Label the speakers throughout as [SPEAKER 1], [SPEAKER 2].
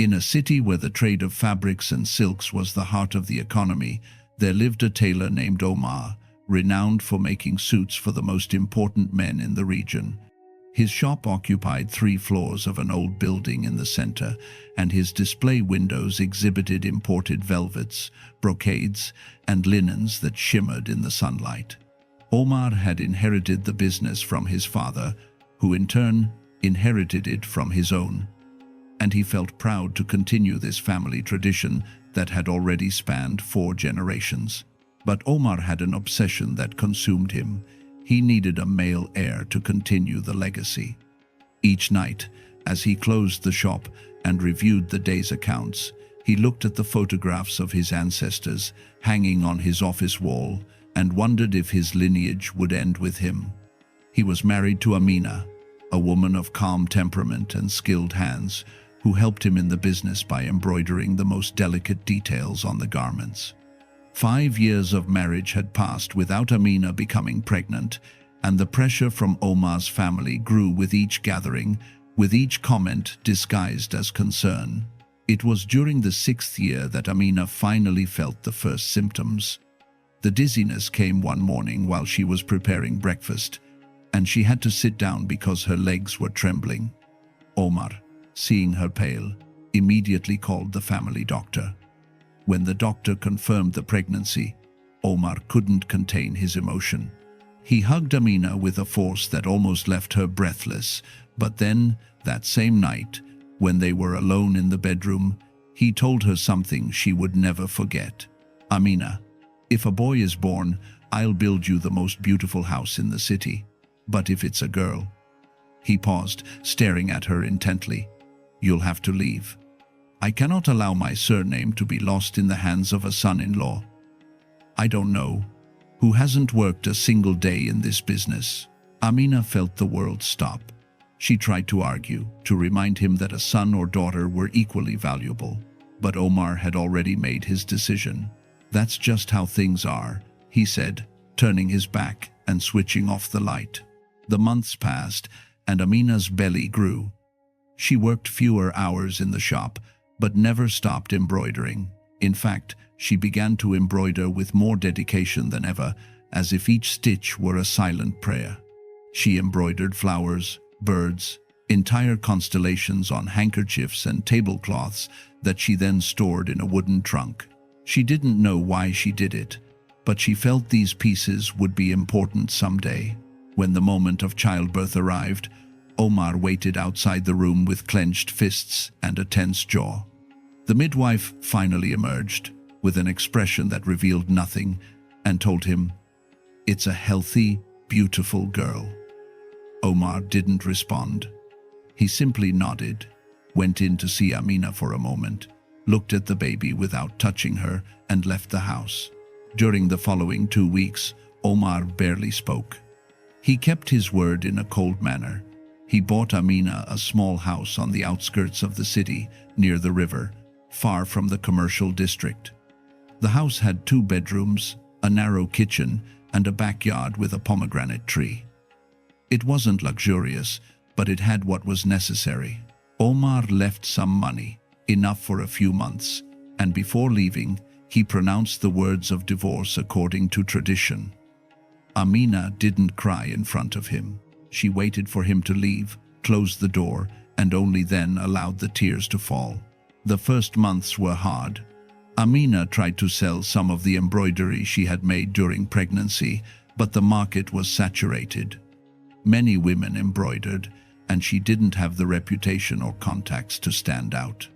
[SPEAKER 1] In a city where the trade of fabrics and silks was the heart of the economy, there lived a tailor named Omar, renowned for making suits for the most important men in the region. His shop occupied 3 floors of an old building in the center, and his display windows exhibited imported velvets, brocades, and linens that shimmered in the sunlight. Omar had inherited the business from his father, who in turn inherited it from his own, and he felt proud to continue this family tradition that had already spanned 4 generations. But Omar had an obsession that consumed him. He needed a male heir to continue the legacy. Each night, as he closed the shop and reviewed the day's accounts, he looked at the photographs of his ancestors hanging on his office wall and wondered if his lineage would end with him. He was married to Amina, a woman of calm temperament and skilled hands, who helped him in the business by embroidering the most delicate details on the garments. 5 years of marriage had passed without Amina becoming pregnant, and the pressure from Omar's family grew with each gathering, with each comment disguised as concern. It was during the 6th year that Amina finally felt the first symptoms. The dizziness came one morning while she was preparing breakfast, and she had to sit down because her legs were trembling. Omar, seeing her pale, immediately called the family doctor. When the doctor confirmed the pregnancy, Omar couldn't contain his emotion. He hugged Amina with a force that almost left her breathless, but then, that same night, when they were alone in the bedroom, he told her something she would never forget. "Amina, if a boy is born, I'll build you the most beautiful house in the city. But if it's a girl..." He paused, staring at her intently. "You'll have to leave. I cannot allow my surname to be lost in the hands of a son-in-law. I don't know, who hasn't worked a single day in this business." Amina felt the world stop. She tried to argue, to remind him that a son or daughter were equally valuable. But Omar had already made his decision. "That's just how things are," he said, turning his back and switching off the light. The months passed, and Amina's belly grew. She worked fewer hours in the shop, but never stopped embroidering. In fact, she began to embroider with more dedication than ever, as if each stitch were a silent prayer. She embroidered flowers, birds, entire constellations on handkerchiefs and tablecloths that she then stored in a wooden trunk. She didn't know why she did it, but she felt these pieces would be important someday. When the moment of childbirth arrived, Omar waited outside the room with clenched fists and a tense jaw. The midwife finally emerged, with an expression that revealed nothing, and told him, "It's a healthy, beautiful girl." Omar didn't respond. He simply nodded, went in to see Amina for a moment, looked at the baby without touching her, and left the house. During the following 2 weeks, Omar barely spoke. He kept his word in a cold manner. He bought Amina a small house on the outskirts of the city, near the river, far from the commercial district. The house had 2 bedrooms, a narrow kitchen, and a backyard with a pomegranate tree. It wasn't luxurious, but it had what was necessary. Omar left some money, enough for a few months, and before leaving, he pronounced the words of divorce according to tradition. Amina didn't cry in front of him. She waited for him to leave, closed the door, and only then allowed the tears to fall. The first months were hard. Amina tried to sell some of the embroidery she had made during pregnancy, but the market was saturated. Many women embroidered, and she didn't have the reputation or contacts to stand out.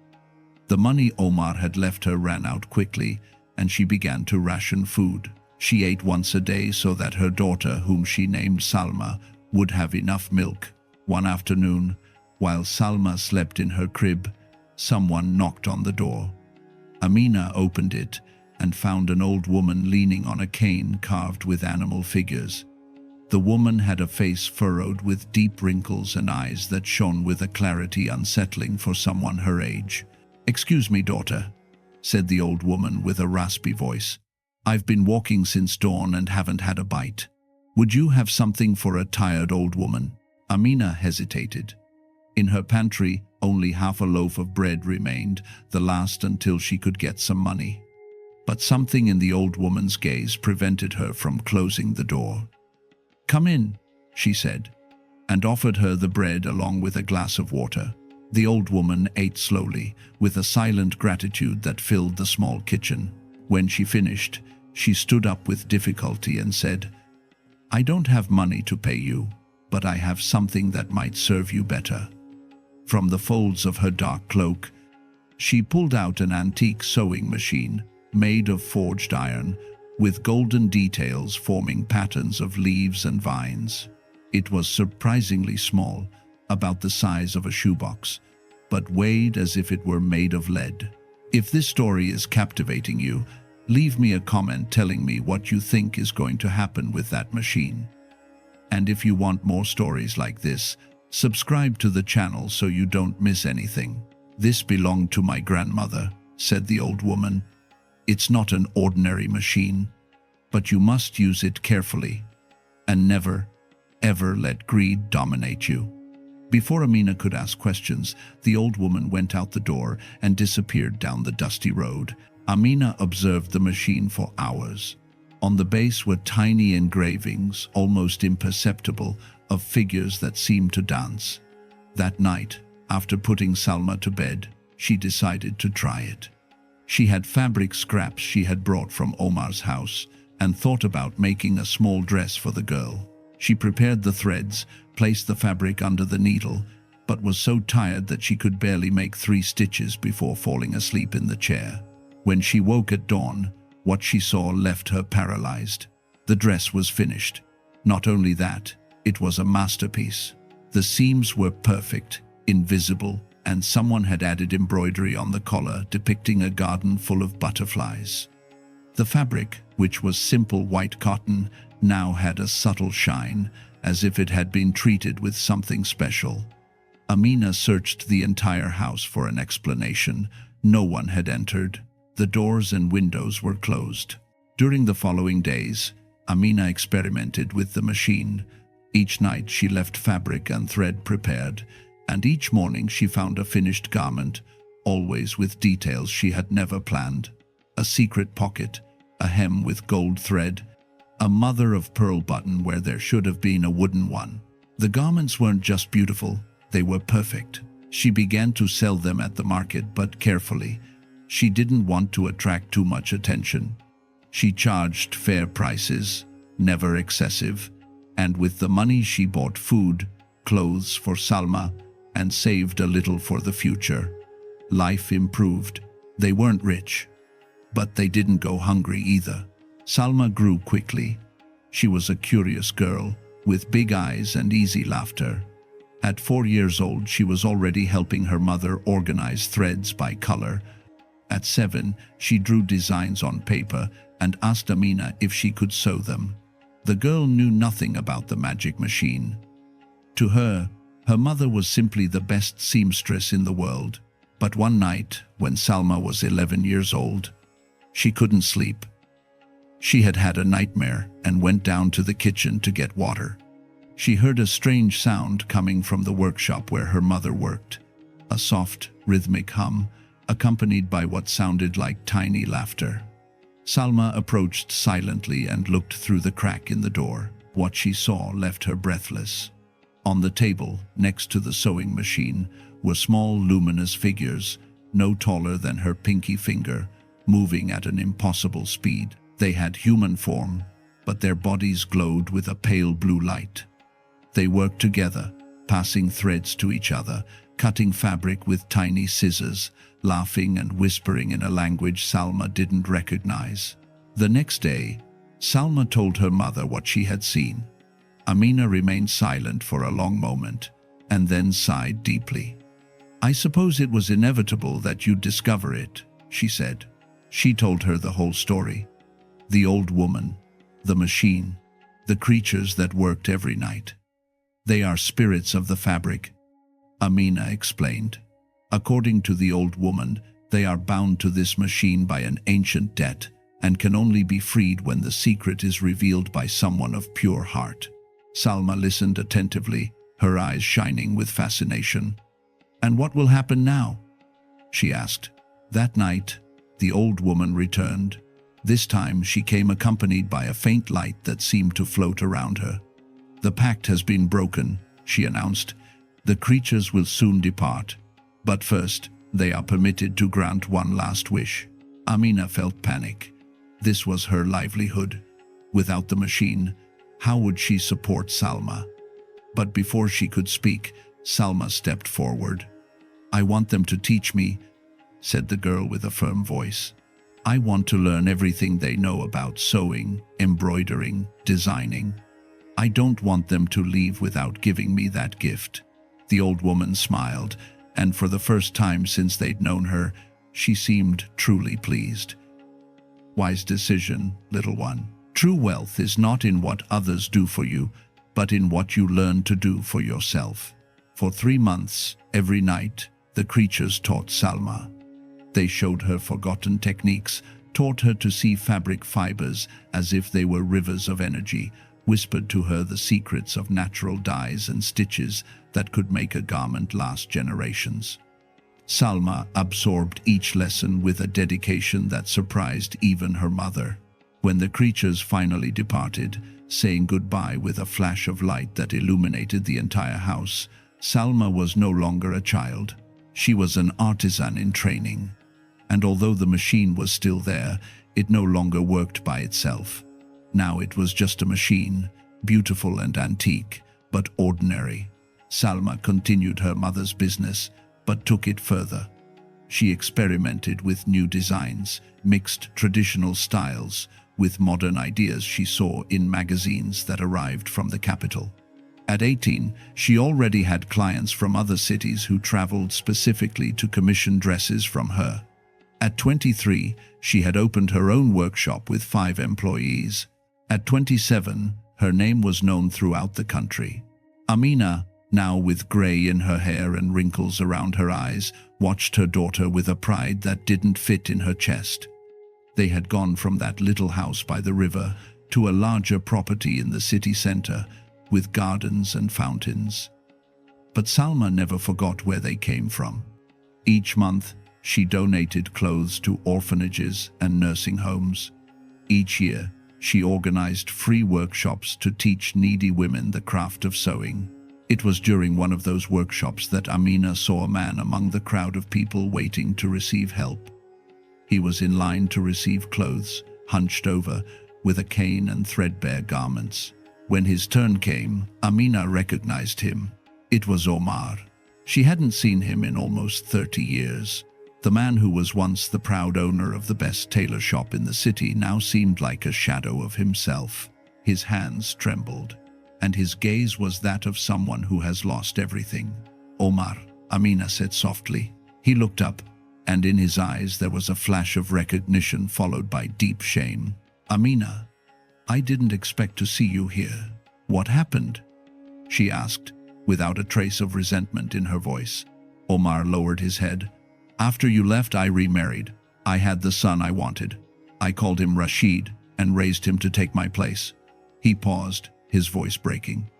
[SPEAKER 1] The money Omar had left her ran out quickly, and she began to ration food. She ate once a day so that her daughter, whom she named Salma, would have enough milk. One afternoon, while Salma slept in her crib, someone knocked on the door. Amina opened it and found an old woman leaning on a cane carved with animal figures. The woman had a face furrowed with deep wrinkles and eyes that shone with a clarity unsettling for someone her age. "Excuse me, daughter," said the old woman with a raspy voice. "I've been walking since dawn and haven't had a bite. Would you have something for a tired old woman?" Amina hesitated. In her pantry, Only half a loaf of bread remained, the last until she could get some money. But something in the old woman's gaze prevented her from closing the door. "Come in," she said, and offered her the bread along with a glass of water. The old woman ate slowly, with a silent gratitude that filled the small kitchen. When she finished, she stood up with difficulty and said, "I don't have money to pay you, but I have something that might serve you better." From the folds of her dark cloak, she pulled out an antique sewing machine made of forged iron, with golden details forming patterns of leaves and vines. It was surprisingly small, about the size of a shoebox, but weighed as if it were made of lead. If this story is captivating you, leave me a comment telling me what you think is going to happen with that machine. And if you want more stories like this, subscribe to the channel so you don't miss anything. "This belonged to my grandmother," said the old woman. "It's not an ordinary machine, but you must use it carefully, and never, ever let greed dominate you." Before Amina could ask questions, the old woman went out the door and disappeared down the dusty road. Amina observed the machine for hours. On the base were tiny engravings, almost imperceptible, of figures that seemed to dance. That night, after putting Salma to bed, she decided to try it. She had fabric scraps she had brought from Omar's house and thought about making a small dress for the girl. She prepared the threads, placed the fabric under the needle, but was so tired that she could barely make 3 stitches before falling asleep in the chair. When she woke at dawn, what she saw left her paralyzed. The dress was finished. Not only that, it was a masterpiece. The seams were perfect, invisible, and someone had added embroidery on the collar depicting a garden full of butterflies. The fabric, which was simple white cotton, now had a subtle shine, as if it had been treated with something special. Amina searched the entire house for an explanation. No one had entered. The doors and windows were closed. During the following days, Amina experimented with the machine. Each night she left fabric and thread prepared, and each morning she found a finished garment, always with details she had never planned. A secret pocket, a hem with gold thread, a mother-of-pearl button where there should have been a wooden one. The garments weren't just beautiful, they were perfect. She began to sell them at the market, but carefully. She didn't want to attract too much attention. She charged fair prices, never excessive, and with the money she bought food, clothes for Salma, and saved a little for the future. Life improved. They weren't rich, but they didn't go hungry either. Salma grew quickly. She was a curious girl, with big eyes and easy laughter. At 4 years old, she was already helping her mother organize threads by color. At 7, she drew designs on paper and asked Amina if she could sew them. The girl knew nothing about the magic machine. To her, her mother was simply the best seamstress in the world. But one night, when Salma was 11 years old, she couldn't sleep. She had had a nightmare and went down to the kitchen to get water. She heard a strange sound coming from the workshop where her mother worked. A soft, rhythmic hum, accompanied by what sounded like tiny laughter. Salma approached silently and looked through the crack in the door. What she saw left her breathless. On the table, next to the sewing machine, were small luminous figures, no taller than her pinky finger, moving at an impossible speed. They had human form, but their bodies glowed with a pale blue light. They worked together, passing threads to each other, cutting fabric with tiny scissors, laughing and whispering in a language Salma didn't recognize. The next day, Salma told her mother what she had seen. Amina remained silent for a long moment, and then sighed deeply. "I suppose it was inevitable that you'd discover it," she said. She told her the whole story. The old woman, the machine, the creatures that worked every night. "They are spirits of the fabric," Amina explained. "According to the old woman, they are bound to this machine by an ancient debt and can only be freed when the secret is revealed by someone of pure heart." Salma listened attentively, her eyes shining with fascination. "And what will happen now?" she asked. That night, the old woman returned. This time she came accompanied by a faint light that seemed to float around her. "The pact has been broken," she announced. "The creatures will soon depart. But first, they are permitted to grant one last wish." Amina felt panic. This was her livelihood. Without the machine, how would she support Salma? But before she could speak, Salma stepped forward. "I want them to teach me," said the girl with a firm voice. "I want to learn everything they know about sewing, embroidering, designing. I don't want them to leave without giving me that gift." The old woman smiled, and for the first time since they'd known her, she seemed truly pleased. "Wise decision, little one. True wealth is not in what others do for you, but in what you learn to do for yourself." For 3 months, every night, the creatures taught Salma. They showed her forgotten techniques, taught her to see fabric fibers as if they were rivers of energy, whispered to her the secrets of natural dyes and stitches that could make a garment last generations. Salma absorbed each lesson with a dedication that surprised even her mother. When the creatures finally departed, saying goodbye with a flash of light that illuminated the entire house, Salma was no longer a child. She was an artisan in training. And although the machine was still there, it no longer worked by itself. Now it was just a machine, beautiful and antique, but ordinary. Salma continued her mother's business, but took it further. She experimented with new designs, mixed traditional styles with modern ideas she saw in magazines that arrived from the capital. At 18, she already had clients from other cities who traveled specifically to commission dresses from her. At 23, she had opened her own workshop with 5 employees. At 27, her name was known throughout the country. Amina, now with gray in her hair and wrinkles around her eyes, watched her daughter with a pride that didn't fit in her chest. They had gone from that little house by the river to a larger property in the city center, with gardens and fountains. But Salma never forgot where they came from. Each month, she donated clothes to orphanages and nursing homes. Each year, she organized free workshops to teach needy women the craft of sewing. It was during one of those workshops that Amina saw a man among the crowd of people waiting to receive help. He was in line to receive clothes, hunched over, with a cane and threadbare garments. When his turn came, Amina recognized him. It was Omar. She hadn't seen him in almost 30 years. The man who was once the proud owner of the best tailor shop in the city now seemed like a shadow of himself. His hands trembled, and his gaze was that of someone who has lost everything. "Omar," Amina said softly. He looked up, and in his eyes there was a flash of recognition followed by deep shame. "Amina, I didn't expect to see you here. What happened?" she asked, without a trace of resentment in her voice. Omar lowered his head. "After you left, I remarried. I had the son I wanted. I called him Rashid and raised him to take my place." He paused, his voice breaking.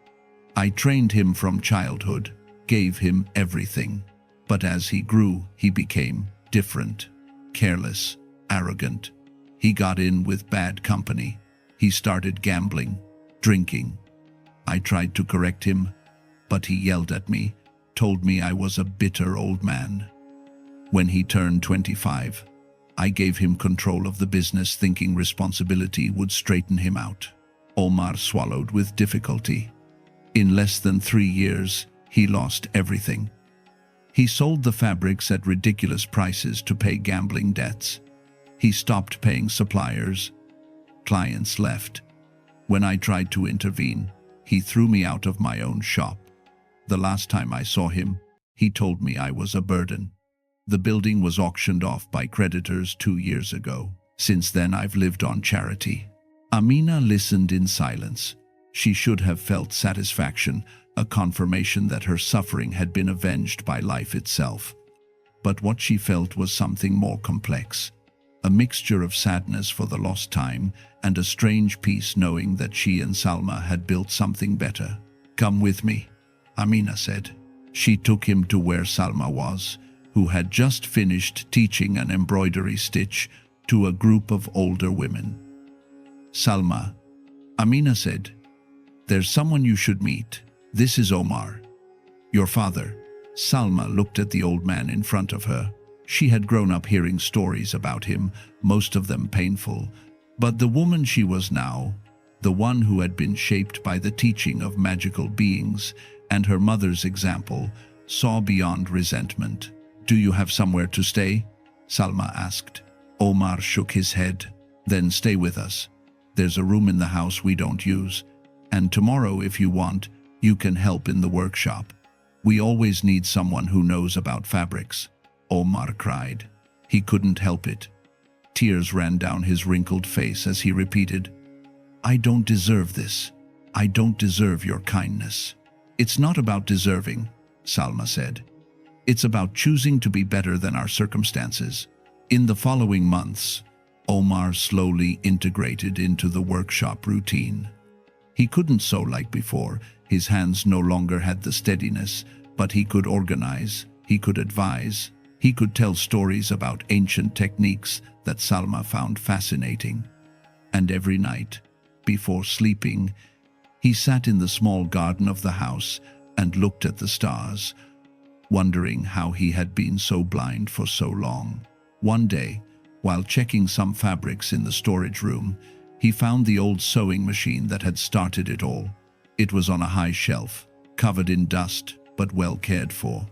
[SPEAKER 1] "I trained him from childhood, gave him everything. But as he grew, he became different, careless, arrogant. He got in with bad company. He started gambling, drinking. I tried to correct him, but he yelled at me, told me I was a bitter old man. When he turned 25, I gave him control of the business, thinking responsibility would straighten him out." Omar swallowed with difficulty. In less than 3 years, he lost everything. He sold the fabrics at ridiculous prices to pay gambling debts. He stopped paying suppliers. Clients left. When I tried to intervene, he threw me out of my own shop. The last time I saw him, he told me I was a burden. The building was auctioned off by creditors 2 years ago. Since then, I've lived on charity." Amina listened in silence. She should have felt satisfaction, a confirmation that her suffering had been avenged by life itself. But what she felt was something more complex, a mixture of sadness for the lost time and a strange peace knowing that she and Salma had built something better. "Come with me," Amina said. She took him to where Salma was, who had just finished teaching an embroidery stitch to a group of older women. "Salma," Amina said, "there's someone you should meet. This is Omar, your father." Salma looked at the old man in front of her. She had grown up hearing stories about him, most of them painful, but the woman she was now, the one who had been shaped by the teaching of magical beings and her mother's example, saw beyond resentment. "Do you have somewhere to stay?" Salma asked. Omar shook his head. "Then stay with us. There's a room in the house we don't use, and tomorrow, if you want, you can help in the workshop. We always need someone who knows about fabrics." Omar cried. He couldn't help it. Tears ran down his wrinkled face as he repeated, "I don't deserve this. I don't deserve your kindness." "It's not about deserving," Salma said. "It's about choosing to be better than our circumstances." In the following months, Omar slowly integrated into the workshop routine. He couldn't sew like before. His hands no longer had the steadiness, but he could organize, he could advise, he could tell stories about ancient techniques that Salma found fascinating. And every night, before sleeping, he sat in the small garden of the house and looked at the stars, wondering how he had been so blind for so long. One day, while checking some fabrics in the storage room, he found the old sewing machine that had started it all. It was on a high shelf, covered in dust, but well cared for.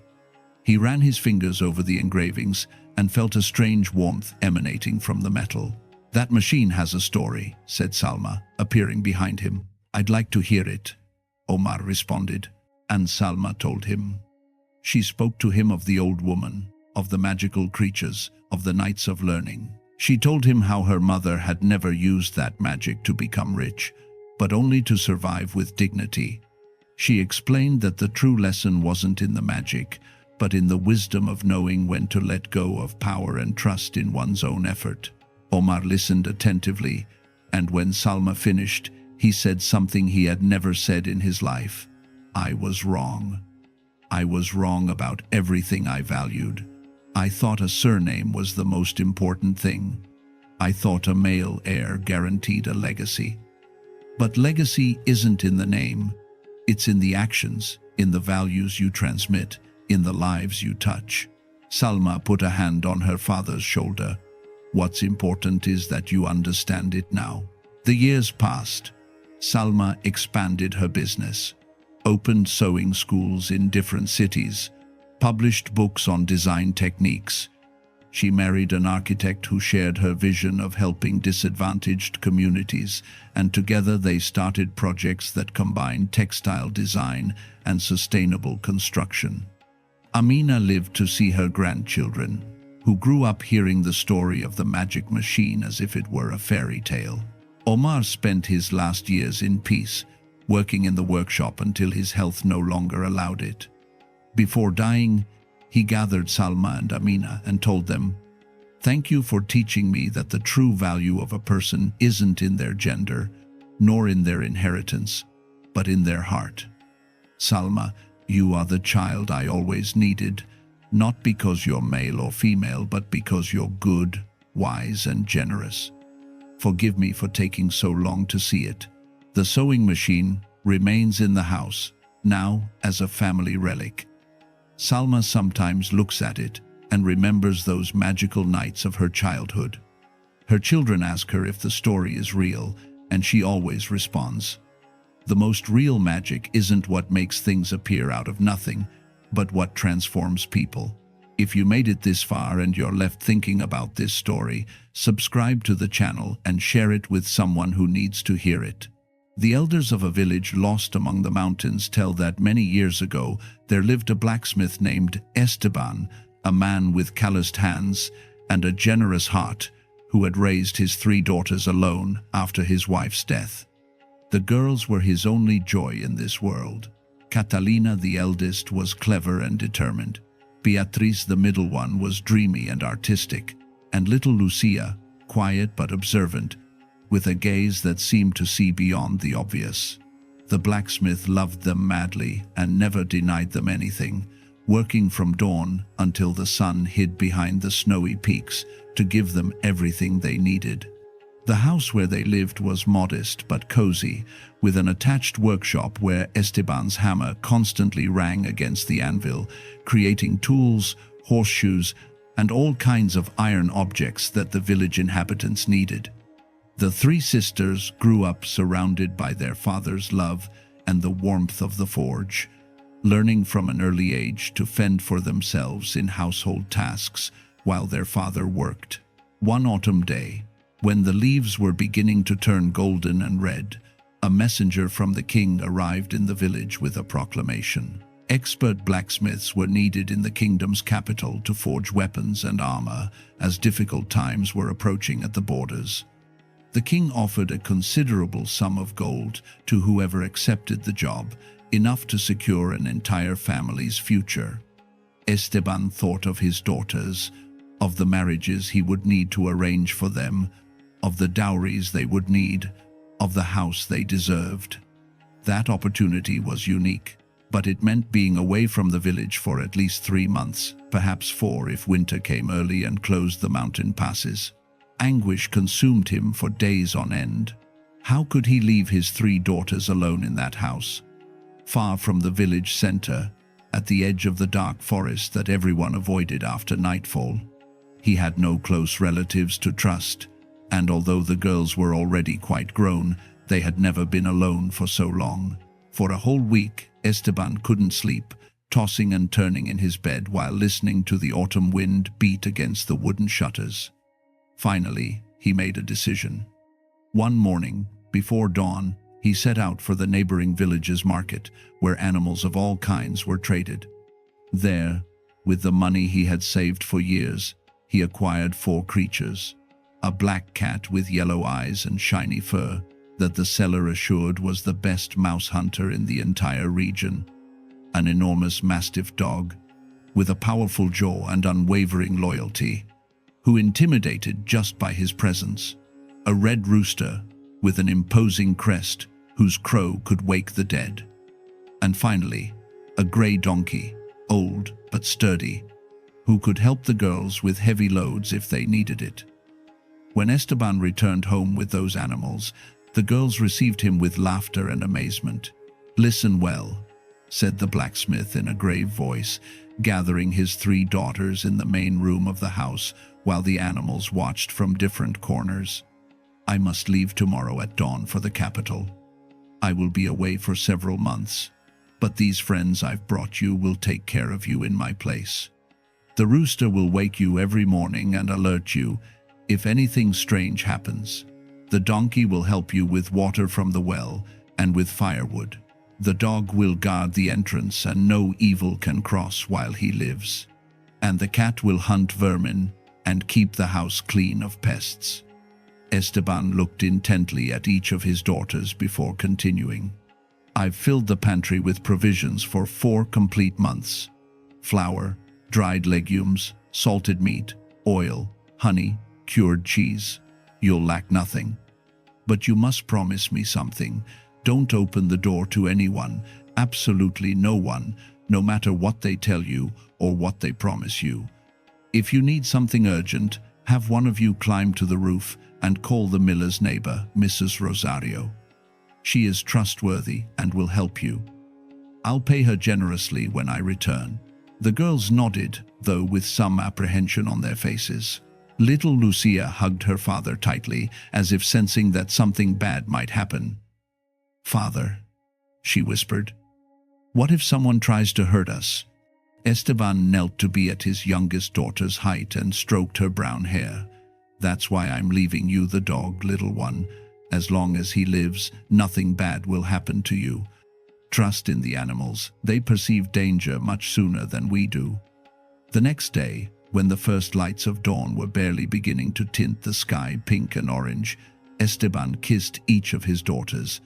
[SPEAKER 1] He ran his fingers over the engravings and felt a strange warmth emanating from the metal. "That machine has a story," said Salma, appearing behind him. "I'd like to hear it," Omar responded, and Salma told him. She spoke to him of the old woman, of the magical creatures, of the nights of learning. She told him how her mother had never used that magic to become rich, but only to survive with dignity. She explained that the true lesson wasn't in the magic, but in the wisdom of knowing when to let go of power and trust in one's own effort. Omar listened attentively, and when Salma finished, he said something he had never said in his life. "I was wrong. I was wrong about everything I valued. I thought a surname was the most important thing. I thought a male heir guaranteed a legacy. But legacy isn't in the name. It's in the actions, in the values you transmit, in the lives you touch." Salma put a hand on her father's shoulder. "What's important is that you understand it now." The years passed. Salma expanded her business, opened sewing schools in different cities, published books on design techniques. She married an architect who shared her vision of helping disadvantaged communities, and together they started projects that combined textile design and sustainable construction. Amina lived to see her grandchildren, who grew up hearing the story of the magic machine as if it were a fairy tale. Omar spent his last years in peace, working in the workshop until his health no longer allowed it. Before dying, he gathered Salma and Amina and told them, "Thank you for teaching me that the true value of a person isn't in their gender, nor in their inheritance, but in their heart. Salma, you are the child I always needed, not because you're male or female, but because you're good, wise, and generous. Forgive me for taking so long to see it." The sewing machine remains in the house, now as a family relic. Salma sometimes looks at it and remembers those magical nights of her childhood. Her children ask her if the story is real, and she always responds, "The most real magic isn't what makes things appear out of nothing, but what transforms people." If you made it this far and you're left thinking about this story, subscribe to the channel and share it with someone who needs to hear it. The elders of a village lost among the mountains tell that many years ago there lived a blacksmith named Esteban, a man with calloused hands and a generous heart who had raised his 3 daughters alone after his wife's death. The girls were his only joy in this world. Catalina, the eldest, was clever and determined. Beatriz, the middle one, was dreamy and artistic, and little Lucia, quiet but observant, with a gaze that seemed to see beyond the obvious. The blacksmith loved them madly and never denied them anything, working from dawn until the sun hid behind the snowy peaks to give them everything they needed. The house where they lived was modest but cozy, with an attached workshop where Esteban's hammer constantly rang against the anvil, creating tools, horseshoes, and all kinds of iron objects that the village inhabitants needed. The three sisters grew up surrounded by their father's love and the warmth of the forge, learning from an early age to fend for themselves in household tasks while their father worked. One autumn day, when the leaves were beginning to turn golden and red, a messenger from the king arrived in the village with a proclamation. Expert blacksmiths were needed in the kingdom's capital to forge weapons and armor, as difficult times were approaching at the borders. The king offered a considerable sum of gold to whoever accepted the job, enough to secure an entire family's future. Esteban thought of his daughters, of the marriages he would need to arrange for them, of the dowries they would need, of the house they deserved. That opportunity was unique, but it meant being away from the village for at least 3 months, perhaps 4 if winter came early and closed the mountain passes. Anguish consumed him for days on end. How could he leave his 3 daughters alone in that house? Far from the village center, at the edge of the dark forest that everyone avoided after nightfall. He had no close relatives to trust, and although the girls were already quite grown, they had never been alone for so long. For a whole week, Esteban couldn't sleep, tossing and turning in his bed while listening to the autumn wind beat against the wooden shutters. Finally, he made a decision. One morning, before dawn, he set out for the neighboring village's market, where animals of all kinds were traded. There, with the money he had saved for years, he acquired 4 creatures. A black cat with yellow eyes and shiny fur, that the seller assured was the best mouse hunter in the entire region. An enormous mastiff dog, with a powerful jaw and unwavering loyalty, who intimidated just by his presence. A red rooster, with an imposing crest, whose crow could wake the dead. And finally, a grey donkey, old but sturdy, who could help the girls with heavy loads if they needed it. When Esteban returned home with those animals, the girls received him with laughter and amazement. "Listen well," said the blacksmith in a grave voice, gathering his 3 daughters in the main room of the house while the animals watched from different corners. "I must leave tomorrow at dawn for the capital. I will be away for several months, but these friends I've brought you will take care of you in my place. The rooster will wake you every morning and alert you if anything strange happens. The donkey will help you with water from the well and with firewood. The dog will guard the entrance and no evil can cross while he lives. And the cat will hunt vermin and keep the house clean of pests." Esteban looked intently at each of his daughters before continuing. "I've filled the pantry with provisions for 4 complete months. Flour, dried legumes, salted meat, oil, honey, cured cheese. You'll lack nothing. But you must promise me something. Don't open the door to anyone, absolutely no one, no matter what they tell you or what they promise you. If you need something urgent, have one of you climb to the roof and call the miller's neighbor, Mrs. Rosario. She is trustworthy and will help you. I'll pay her generously when I return." The girls nodded, though with some apprehension on their faces. Little Lucia hugged her father tightly, as if sensing that something bad might happen. "Father," she whispered, "what if someone tries to hurt us?" Esteban knelt to be at his youngest daughter's height and stroked her brown hair. "That's why I'm leaving you the dog, little one. As long as he lives, nothing bad will happen to you. Trust in the animals. They perceive danger much sooner than we do." The next day, when the first lights of dawn were barely beginning to tint the sky pink and orange, Esteban kissed each of his daughters,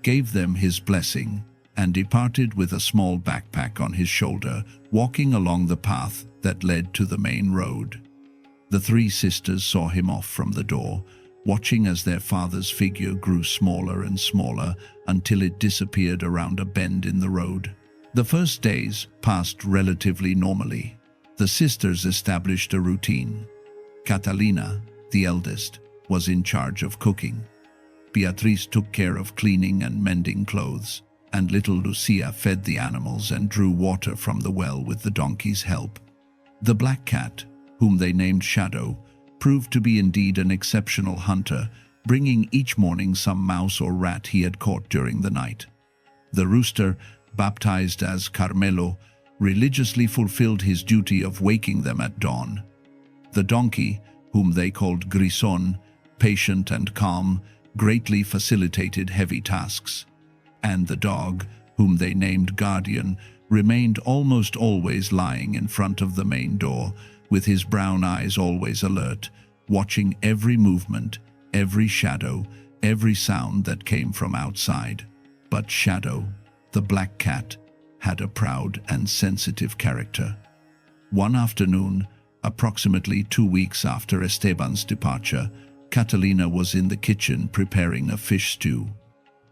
[SPEAKER 1] gave them his blessing, and departed with a small backpack on his shoulder, walking along the path that led to the main road. The 3 sisters saw him off from the door, watching as their father's figure grew smaller and smaller until it disappeared around a bend in the road. The first days passed relatively normally. The sisters established a routine. Catalina, the eldest, was in charge of cooking. Beatriz took care of cleaning and mending clothes, and little Lucia fed the animals and drew water from the well with the donkey's help. The black cat, whom they named Shadow, proved to be indeed an exceptional hunter, bringing each morning some mouse or rat he had caught during the night. The rooster, baptized as Carmelo, religiously fulfilled his duty of waking them at dawn. The donkey, whom they called Grison, patient and calm, greatly facilitated heavy tasks. And the dog, whom they named Guardian, remained almost always lying in front of the main door, with his brown eyes always alert, watching every movement, every shadow, every sound that came from outside. But Shadow, the black cat, had a proud and sensitive character. One afternoon, approximately 2 weeks after Esteban's departure, Catalina was in the kitchen preparing a fish stew.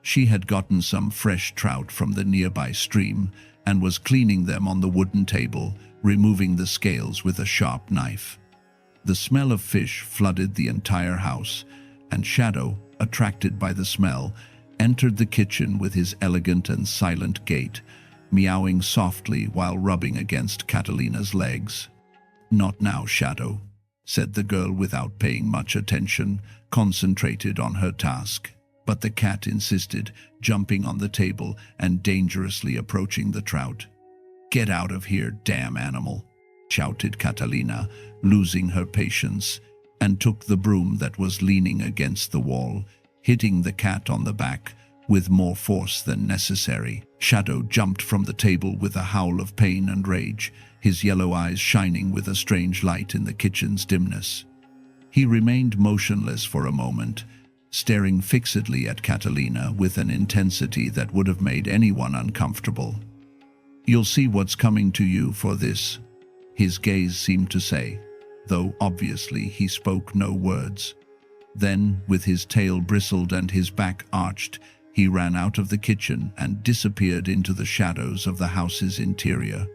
[SPEAKER 1] She had gotten some fresh trout from the nearby stream and was cleaning them on the wooden table, removing the scales with a sharp knife. The smell of fish flooded the entire house, and Shadow, attracted by the smell, entered the kitchen with his elegant and silent gait, meowing softly while rubbing against Catalina's legs. "Not now, Shadow," said the girl without paying much attention, concentrated on her task. But the cat insisted, jumping on the table and dangerously approaching the trout. "Get out of here, damn animal," shouted Catalina, losing her patience, and took the broom that was leaning against the wall, hitting the cat on the back with more force than necessary. Shadow jumped from the table with a howl of pain and rage, his yellow eyes shining with a strange light in the kitchen's dimness. He remained motionless for a moment, staring fixedly at Catalina with an intensity that would have made anyone uncomfortable. "You'll see what's coming to you for this," his gaze seemed to say, though obviously he spoke no words. Then, with his tail bristled and his back arched, he ran out of the kitchen and disappeared into the shadows of the house's interior.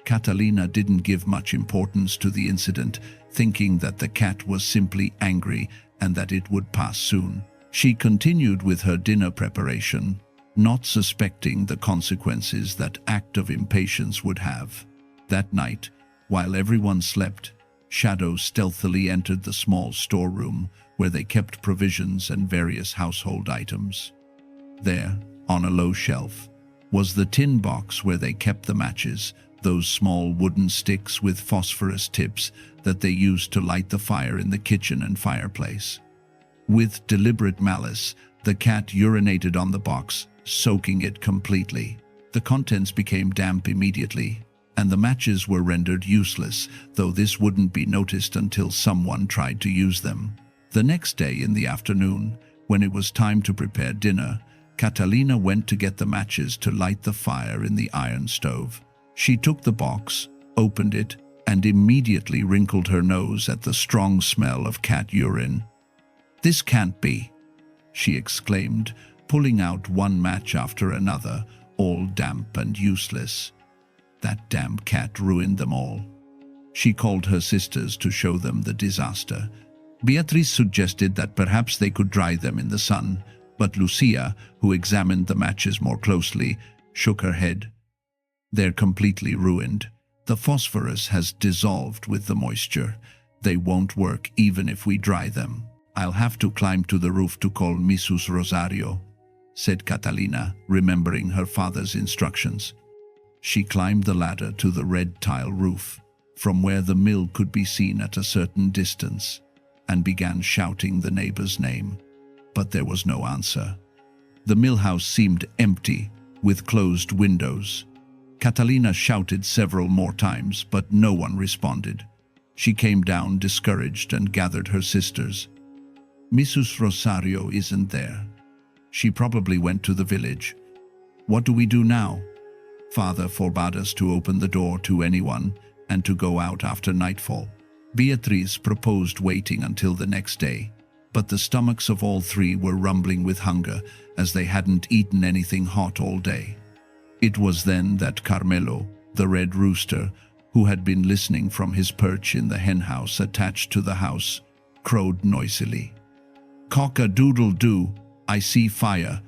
[SPEAKER 1] Catalina didn't give much importance to the incident, thinking that the cat was simply angry and that it would pass soon. She continued with her dinner preparation, not suspecting the consequences that act of impatience would have. That night, while everyone slept, Shadow stealthily entered the small storeroom where they kept provisions and various household items. There, on a low shelf, was the tin box where they kept the matches, those small wooden sticks with phosphorus tips that they used to light the fire in the kitchen and fireplace. With deliberate malice, the cat urinated on the box, soaking it completely. The contents became damp immediately, and the matches were rendered useless, though this wouldn't be noticed until someone tried to use them. The next day in the afternoon, when it was time to prepare dinner, Catalina went to get the matches to light the fire in the iron stove. She took the box, opened it, and immediately wrinkled her nose at the strong smell of cat urine. "This can't be," she exclaimed, pulling out one match after another, all damp and useless. That damn cat ruined them all. She called her sisters to show them the disaster. Beatriz suggested that perhaps they could dry them in the sun, but Lucia, who examined the matches more closely, shook her head. "They're completely ruined. The phosphorus has dissolved with the moisture. They won't work even if we dry them. I'll have to climb to the roof to call Mrs. Rosario," said Catalina, remembering her father's instructions. She climbed the ladder to the red tile roof, from where the mill could be seen at a certain distance, and began shouting the neighbor's name. But there was no answer. The mill house seemed empty, with closed windows. Catalina shouted several more times, but no one responded. She came down discouraged and gathered her sisters. "Mrs. Rosario isn't there. She probably went to the village. What do we do now? Father forbade us to open the door to anyone and to go out after nightfall." Beatriz proposed waiting until the next day, but the stomachs of all three were rumbling with hunger as they hadn't eaten anything hot all day. It was then that Carmelo, the red rooster, who had been listening from his perch in the henhouse attached to the house, crowed noisily. "Cock-a-doodle-doo, I see fire,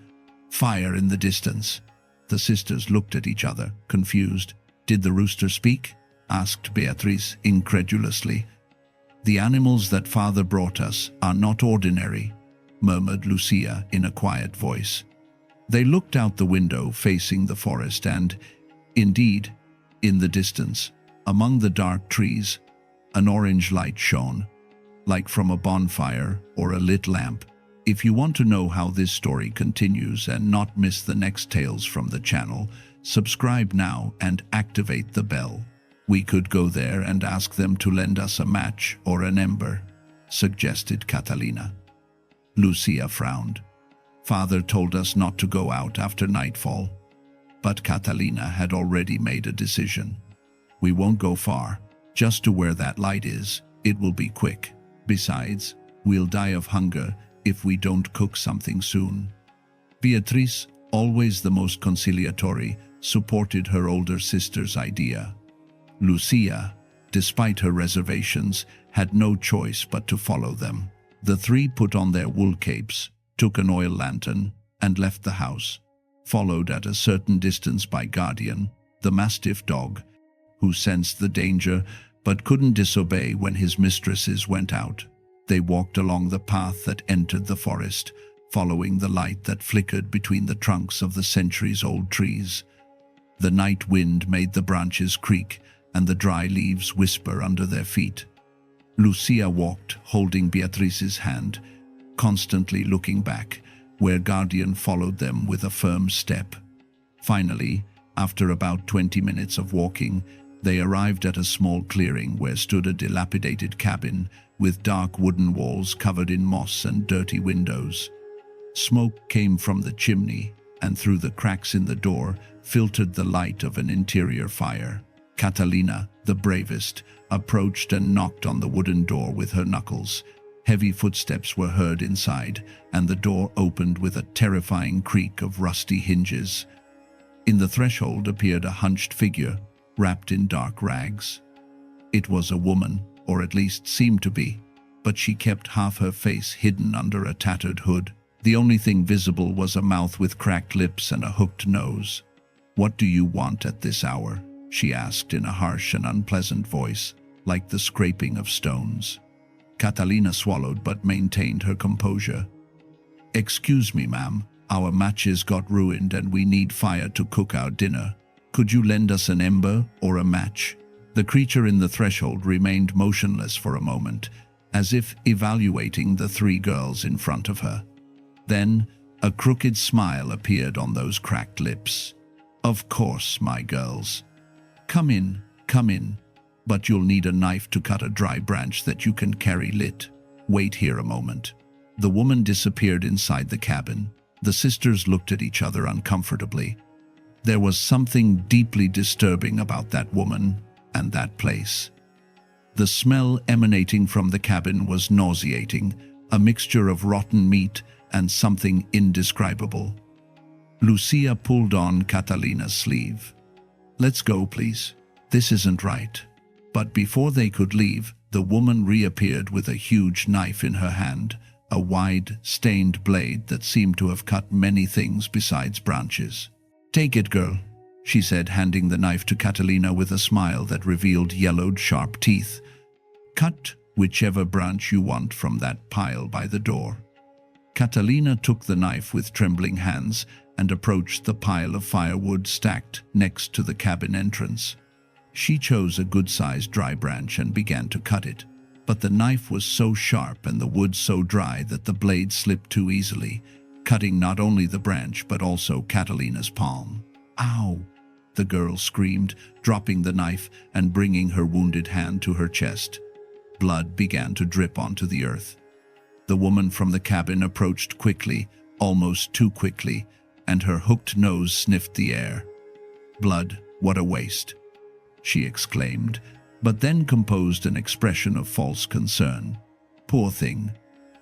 [SPEAKER 1] fire in the distance." The sisters looked at each other, confused. "Did the rooster speak?" asked Beatriz incredulously. "The animals that father brought us are not ordinary," murmured Lucia in a quiet voice. They looked out the window facing the forest and, indeed, in the distance, among the dark trees, an orange light shone, like from a bonfire or a lit lamp. If you want to know how this story continues and not miss the next tales from the channel, subscribe now and activate the bell. "We could go there and ask them to lend us a match or an ember," suggested Catalina. Lucia frowned. "Father told us not to go out after nightfall." But Catalina had already made a decision. "We won't go far, just to where that light is. It will be quick. Besides, we'll die of hunger if we don't cook something soon." Beatriz, always the most conciliatory, supported her older sister's idea. Lucia, despite her reservations, had no choice but to follow them. The three put on their wool capes, took an oil lantern, and left the house, followed at a certain distance by Guardian, the mastiff dog, who sensed the danger but couldn't disobey when his mistresses went out. They walked along the path that entered the forest, following the light that flickered between the trunks of the centuries-old trees. The night wind made the branches creak and the dry leaves whisper under their feet. Lucia walked, holding Beatriz's hand, constantly looking back, where Guardian followed them with a firm step. Finally, after about 20 minutes of walking, they arrived at a small clearing where stood a dilapidated cabin with dark wooden walls covered in moss and dirty windows. Smoke came from the chimney, and through the cracks in the door filtered the light of an interior fire. Catalina, the bravest, approached and knocked on the wooden door with her knuckles. Heavy footsteps were heard inside, and the door opened with a terrifying creak of rusty hinges. In the threshold appeared a hunched figure, wrapped in dark rags. It was a woman, or at least seemed to be, but she kept half her face hidden under a tattered hood. The only thing visible was a mouth with cracked lips and a hooked nose. "What do you want at this hour?" she asked in a harsh and unpleasant voice, like the scraping of stones. Catalina swallowed but maintained her composure. "Excuse me, ma'am. Our matches got ruined and we need fire to cook our dinner. Could you lend us an ember or a match?" The creature in the threshold remained motionless for a moment, as if evaluating the three girls in front of her. Then, a crooked smile appeared on those cracked lips. "Of course, my girls. Come in, but you'll need a knife to cut a dry branch that you can carry lit. Wait here a moment." The woman disappeared inside the cabin. The sisters looked at each other uncomfortably. There was something deeply disturbing about that woman and that place. The smell emanating from the cabin was nauseating, a mixture of rotten meat and something indescribable. Lucia pulled on Catalina's sleeve. "Let's go, please. This isn't right." But before they could leave, the woman reappeared with a huge knife in her hand, a wide, stained blade that seemed to have cut many things besides branches. "Take it, girl," she said, handing the knife to Catalina with a smile that revealed yellowed, sharp teeth. "Cut whichever branch you want from that pile by the door." Catalina took the knife with trembling hands and approached the pile of firewood stacked next to the cabin entrance. She chose a good-sized dry branch and began to cut it, but the knife was so sharp and the wood so dry that the blade slipped too easily, cutting not only the branch but also Catalina's palm. "Ow!" the girl screamed, dropping the knife and bringing her wounded hand to her chest. Blood began to drip onto the earth. The woman from the cabin approached quickly, almost too quickly, and her hooked nose sniffed the air. "Blood, what a waste!" she exclaimed, but then composed an expression of false concern. "Poor thing.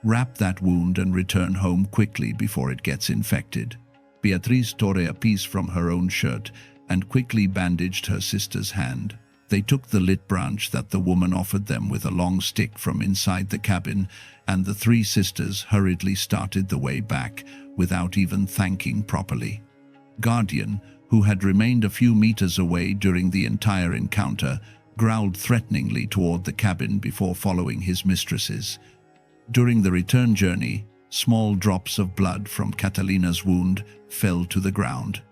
[SPEAKER 1] Wrap that wound and return home quickly before it gets infected." Beatriz tore a piece from her own shirt and quickly bandaged her sister's hand. They took the lit branch that the woman offered them with a long stick from inside the cabin, and the three sisters hurriedly started the way back without even thanking properly. Guardian, who had remained a few meters away during the entire encounter, growled threateningly toward the cabin before following his mistresses. During the return journey, small drops of blood from Catalina's wound fell to the ground.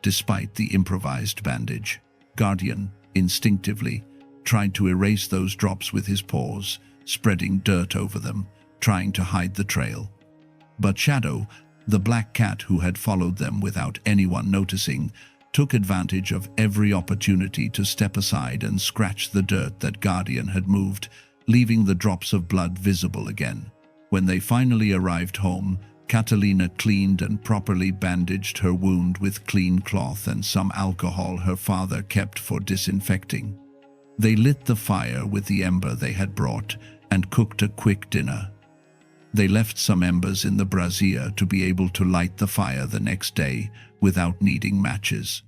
[SPEAKER 1] Despite the improvised bandage, Guardian, instinctively, tried to erase those drops with his paws, spreading dirt over them, trying to hide the trail. But Shadow, the black cat who had followed them without anyone noticing, took advantage of every opportunity to step aside and scratch the dirt that Guardian had moved, leaving the drops of blood visible again. When they finally arrived home, Catalina cleaned and properly bandaged her wound with clean cloth and some alcohol her father kept for disinfecting. They lit the fire with the ember they had brought and cooked a quick dinner. They left some embers in the brazier to be able to light the fire the next day without needing matches.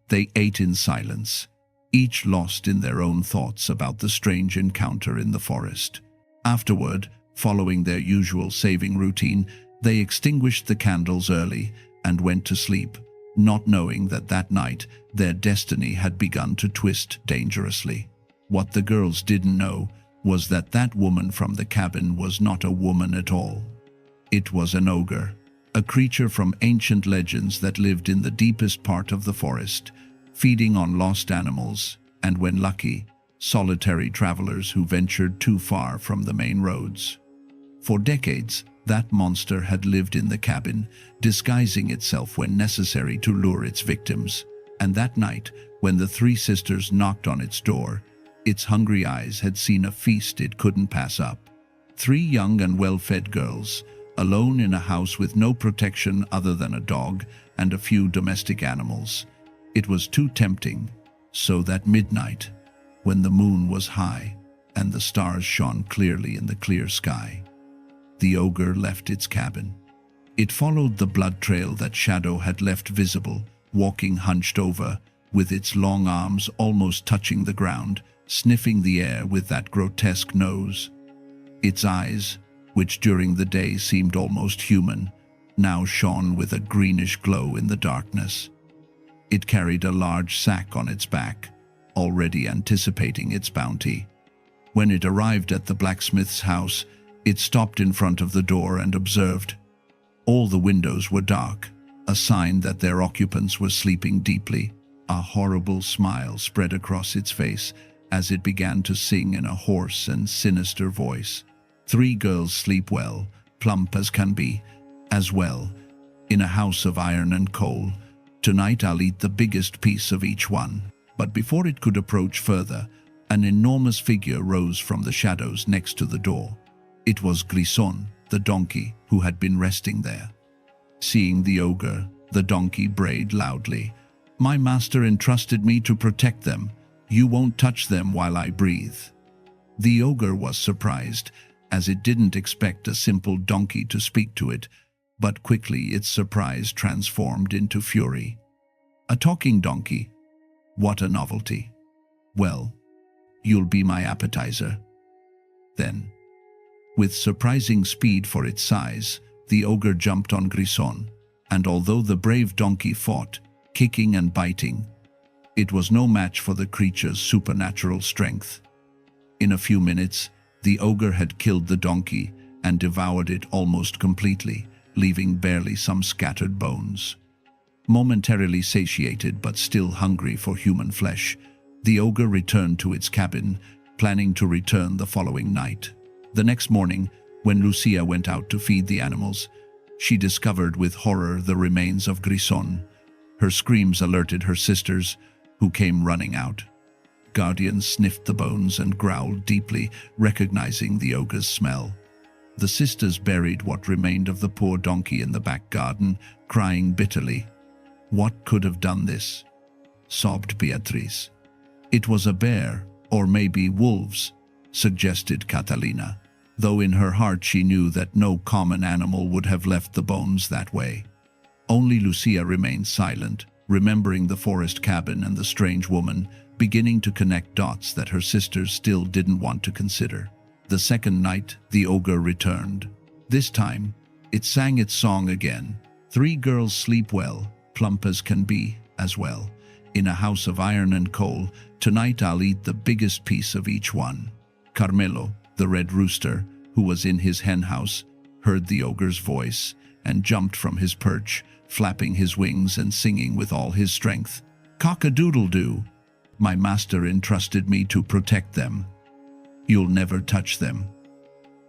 [SPEAKER 1] They ate in silence, each lost in their own thoughts about the strange encounter in the forest. Afterward, following their usual saving routine, they extinguished the candles early and went to sleep, not knowing that that night their destiny had begun to twist dangerously. What the girls didn't know was that that woman from the cabin was not a woman at all. It was an ogre, a creature from ancient legends that lived in the deepest part of the forest, feeding on lost animals and, when lucky, solitary travelers who ventured too far from the main roads. For decades, that monster had lived in the cabin, disguising itself when necessary to lure its victims. And that night, when the three sisters knocked on its door, its hungry eyes had seen a feast it couldn't pass up. Three young and well-fed girls, alone in a house with no protection other than a dog and a few domestic animals. It was too tempting, so that midnight, when the moon was high and the stars shone clearly in the clear sky, the ogre left its cabin. It followed the blood trail that Shadow had left visible, walking hunched over, with its long arms almost touching the ground, sniffing the air with that grotesque nose. Its eyes, which during the day seemed almost human, now shone with a greenish glow in the darkness. It carried a large sack on its back, already anticipating its bounty. When it arrived at the blacksmith's house, it stopped in front of the door and observed. All the windows were dark, a sign that their occupants were sleeping deeply. A horrible smile spread across its face as it began to sing in a hoarse and sinister voice. Three girls sleep well, plump as can be, as well, in a house of iron and coal. Tonight I'll eat the biggest piece of each one. But before it could approach further, an enormous figure rose from the shadows next to the door. It was Grison, the donkey, who had been resting there. Seeing the ogre, the donkey brayed loudly. "My master entrusted me to protect them. You won't touch them while I breathe." The ogre was surprised, as it didn't expect a simple donkey to speak to it, but quickly its surprise transformed into fury. A talking donkey? What a novelty. Well, you'll be my appetizer. Then, with surprising speed for its size, the ogre jumped on Grison, and although the brave donkey fought, kicking and biting, it was no match for the creature's supernatural strength. In a few minutes, the ogre had killed the donkey and devoured it almost completely, leaving barely some scattered bones. Momentarily satiated but still hungry for human flesh, the ogre returned to its cabin, planning to return the following night. The next morning, when Lucia went out to feed the animals, she discovered with horror the remains of Grison. Her screams alerted her sisters, who came running out. Guardian sniffed the bones and growled deeply, recognizing the ogre's smell. The sisters buried what remained of the poor donkey in the back garden, crying bitterly. "What could have done this?" sobbed Beatriz. "It was a bear, or maybe wolves," suggested Catalina, though in her heart she knew that no common animal would have left the bones that way. Only Lucia remained silent, remembering the forest cabin and the strange woman, beginning to connect dots that her sisters still didn't want to consider. The second night, the ogre returned. This time, it sang its song again. 3 girls sleep well, plump as can be, as well. In a house of iron and coal, tonight I'll eat the biggest piece of each one. Carmelo, the red rooster, who was in his hen house, heard the ogre's voice and jumped from his perch, flapping his wings and singing with all his strength. Cock-a-doodle-doo! My master entrusted me to protect them. You'll never touch them.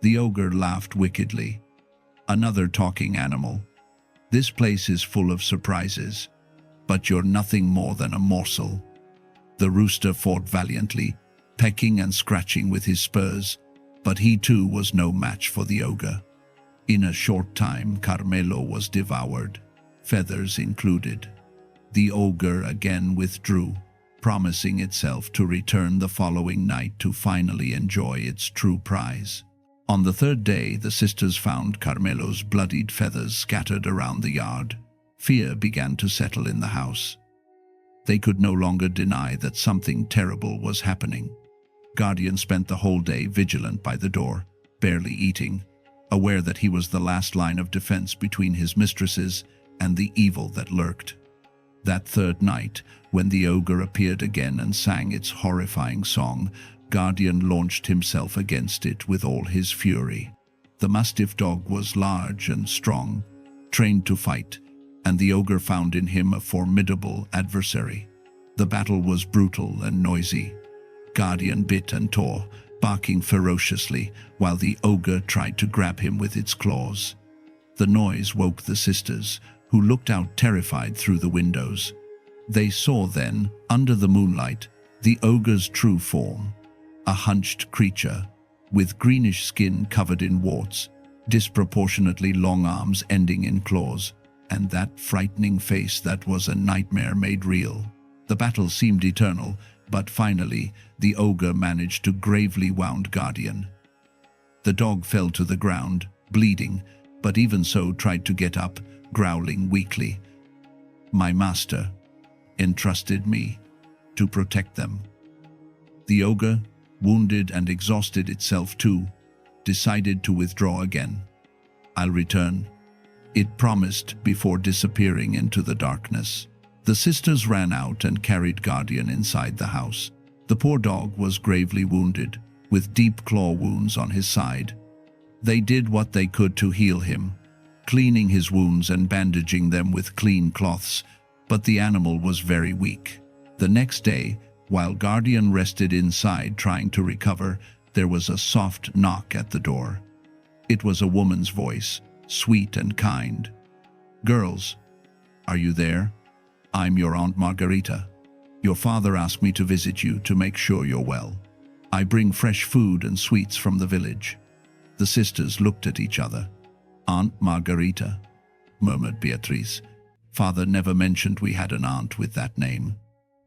[SPEAKER 1] The ogre laughed wickedly. Another talking animal. This place is full of surprises, but you're nothing more than a morsel. The rooster fought valiantly, pecking and scratching with his spurs, but he too was no match for the ogre. In a short time, Carmelo was devoured, feathers included. The ogre again withdrew, promising itself to return the following night to finally enjoy its true prize. On the third day, the sisters found Carmelo's bloodied feathers scattered around the yard. Fear began to settle in the house. They could no longer deny that something terrible was happening. Guardian spent the whole day vigilant by the door, barely eating, aware that he was the last line of defense between his mistresses and the evil that lurked. That third night, when the ogre appeared again and sang its horrifying song, Guardian launched himself against it with all his fury. The mastiff dog was large and strong, trained to fight, and the ogre found in him a formidable adversary. The battle was brutal and noisy. Guardian bit and tore, barking ferociously, while the ogre tried to grab him with its claws. The noise woke the sisters, who looked out terrified through the windows. They saw then, under the moonlight, the ogre's true form, a hunched creature, with greenish skin covered in warts, disproportionately long arms ending in claws, and that frightening face that was a nightmare made real. The battle seemed eternal, but finally, the ogre managed to gravely wound Guardian. The dog fell to the ground, bleeding, but even so tried to get up, growling weakly. My master entrusted me to protect them. The ogre, wounded and exhausted itself too, decided to withdraw again. I'll return, it promised before disappearing into the darkness. The sisters ran out and carried Guardian inside the house. The poor dog was gravely wounded, with deep claw wounds on his side. They did what they could to heal him, cleaning his wounds and bandaging them with clean cloths, but the animal was very weak. The next day, while Guardian rested inside trying to recover, there was a soft knock at the door. It was a woman's voice, sweet and kind. Girls, are you there? I'm your Aunt Margarita. Your father asked me to visit you to make sure you're well. I bring fresh food and sweets from the village. The sisters looked at each other. Aunt Margarita, murmured Beatrice. Father never mentioned we had an aunt with that name.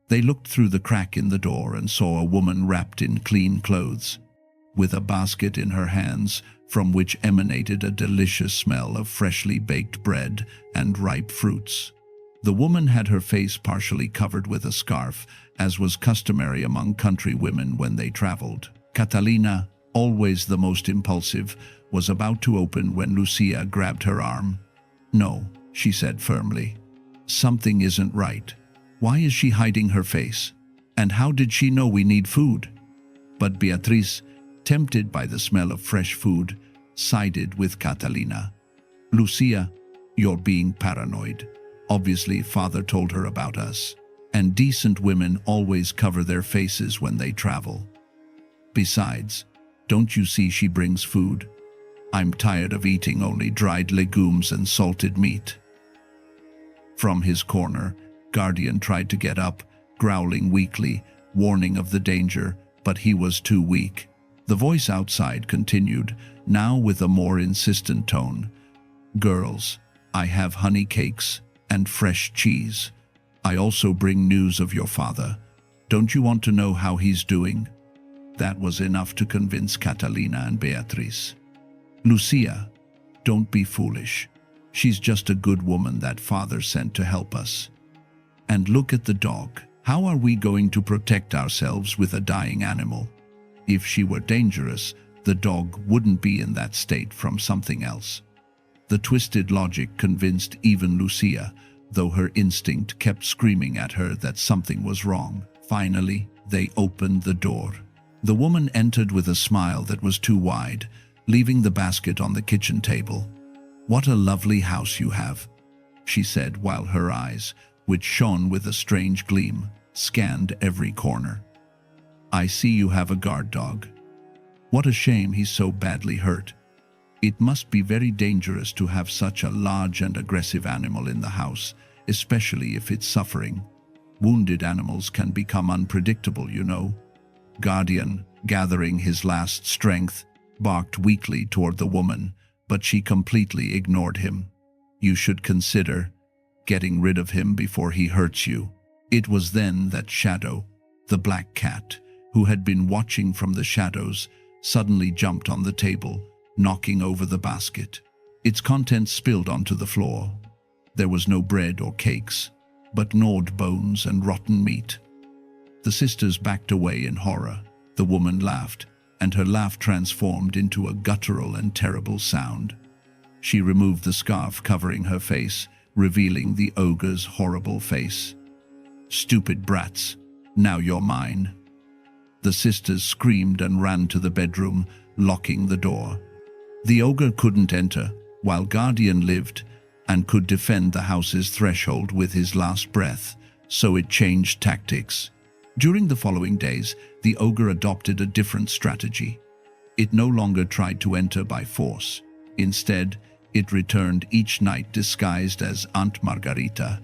[SPEAKER 1] They looked through the crack in the door and saw a woman wrapped in clean clothes, with a basket in her hands from which emanated a delicious smell of freshly baked bread and ripe fruits. The woman had her face partially covered with a scarf, as was customary among country women when they traveled. Catalina, always the most impulsive, was about to open when Lucia grabbed her arm. No, she said firmly. Something isn't right. Why is she hiding her face? And how did she know we need food? But Beatrice, tempted by the smell of fresh food, sided with Catalina. Lucia, you're being paranoid. Obviously, father told her about us. And decent women always cover their faces when they travel. Besides, don't you see she brings food? I'm tired of eating only dried legumes and salted meat. From his corner, Guardian tried to get up, growling weakly, warning of the danger, but he was too weak. The voice outside continued, now with a more insistent tone. Girls, I have honey cakes and fresh cheese. I also bring news of your father. Don't you want to know how he's doing? That was enough to convince Catalina and Beatrice. Lucia, don't be foolish. She's just a good woman that father sent to help us. And look at the dog. How are we going to protect ourselves with a dying animal? If she were dangerous, the dog wouldn't be in that state from something else. The twisted logic convinced even Lucia, though her instinct kept screaming at her that something was wrong. Finally, they opened the door. The woman entered with a smile that was too wide, leaving the basket on the kitchen table. "What a lovely house you have," she said, while her eyes, which shone with a strange gleam, scanned every corner. "I see you have a guard dog. What a shame he's so badly hurt. It must be very dangerous to have such a large and aggressive animal in the house, especially if it's suffering. Wounded animals can become unpredictable, you know." Guardian, gathering his last strength, barked weakly toward the woman, but she completely ignored him. "You should consider getting rid of him before he hurts you." It was then that Shadow, the black cat, who had been watching from the shadows, suddenly jumped on the table, knocking over the basket. Its contents spilled onto the floor. There was no bread or cakes, but gnawed bones and rotten meat. The sisters backed away in horror. The woman laughed, and her laugh transformed into a guttural and terrible sound. She removed the scarf covering her face, revealing the ogre's horrible face. "Stupid brats, now you're mine." The sisters screamed and ran to the bedroom, locking the door. The ogre couldn't enter, while Guardian lived, and could defend the house's threshold with his last breath, so it changed tactics. During the following days, the ogre adopted a different strategy. It no longer tried to enter by force. Instead, it returned each night disguised as Aunt Margarita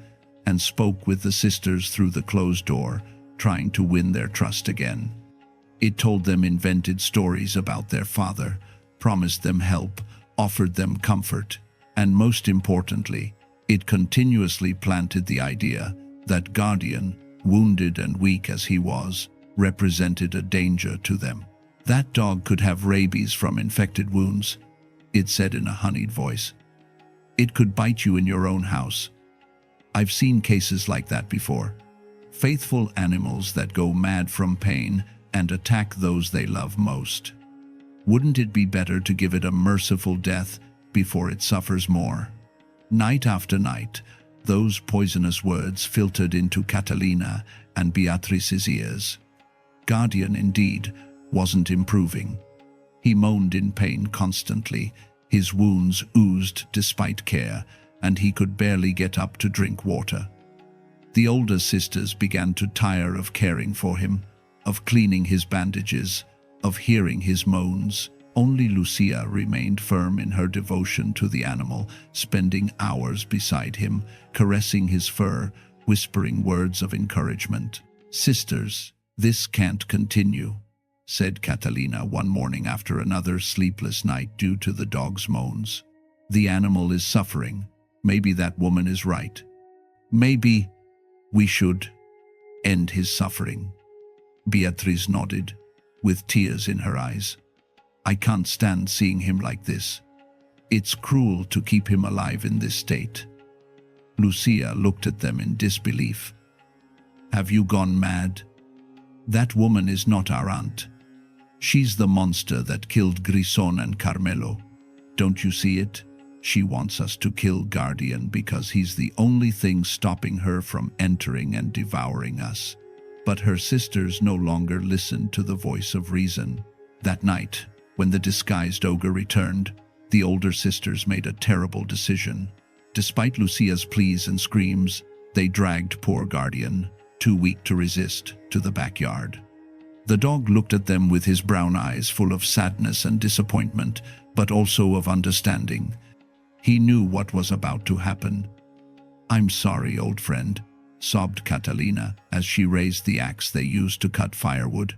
[SPEAKER 1] and spoke with the sisters through the closed door, trying to win their trust again. It told them invented stories about their father, promised them help, offered them comfort, and most importantly, it continuously planted the idea that Guardian, wounded and weak as he was, represented a danger to them. "That dog could have rabies from infected wounds," it said in a honeyed voice. "It could bite you in your own house. I've seen cases like that before. Faithful animals that go mad from pain and attack those they love most. Wouldn't it be better to give it a merciful death before it suffers more?" Night after night, those poisonous words filtered into Catalina and Beatrice's ears. Guardian, indeed, wasn't improving. He moaned in pain constantly, his wounds oozed despite care, and he could barely get up to drink water. The older sisters began to tire of caring for him, of cleaning his bandages, of hearing his moans. Only Lucia remained firm in her devotion to the animal, spending hours beside him, caressing his fur, whispering words of encouragement. "Sisters, this can't continue," said Catalina one morning after another sleepless night due to the dog's moans. "The animal is suffering. Maybe that woman is right. Maybe we should end his suffering." Beatrice nodded, with tears in her eyes. "I can't stand seeing him like this. It's cruel to keep him alive in this state." Lucia looked at them in disbelief. "Have you gone mad? That woman is not our aunt. She's the monster that killed Grison and Carmelo. Don't you see it? She wants us to kill Guardian because he's the only thing stopping her from entering and devouring us." But her sisters no longer listened to the voice of reason. That night, when the disguised ogre returned, the older sisters made a terrible decision. Despite Lucia's pleas and screams, they dragged poor Guardian, too weak to resist, to the backyard. The dog looked at them with his brown eyes full of sadness and disappointment, but also of understanding. He knew what was about to happen. "I'm sorry, old friend," sobbed Catalina as she raised the axe they used to cut firewood.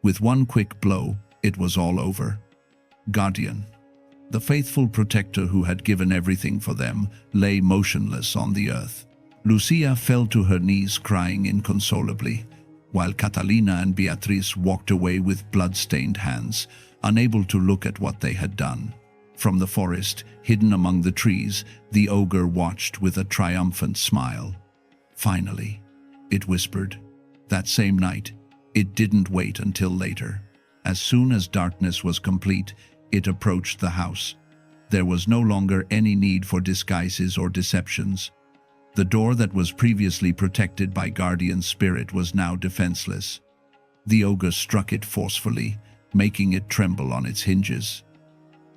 [SPEAKER 1] With one quick blow, it was all over. Guardian, the faithful protector who had given everything for them, lay motionless on the earth. Lucia fell to her knees crying inconsolably, while Catalina and Beatrice walked away with blood-stained hands, unable to look at what they had done. From the forest, hidden among the trees, the ogre watched with a triumphant smile. "Finally," it whispered. That same night, it didn't wait until later. As soon as darkness was complete, it approached the house. There was no longer any need for disguises or deceptions. The door that was previously protected by guardian spirit was now defenseless. The ogre struck it forcefully, making it tremble on its hinges.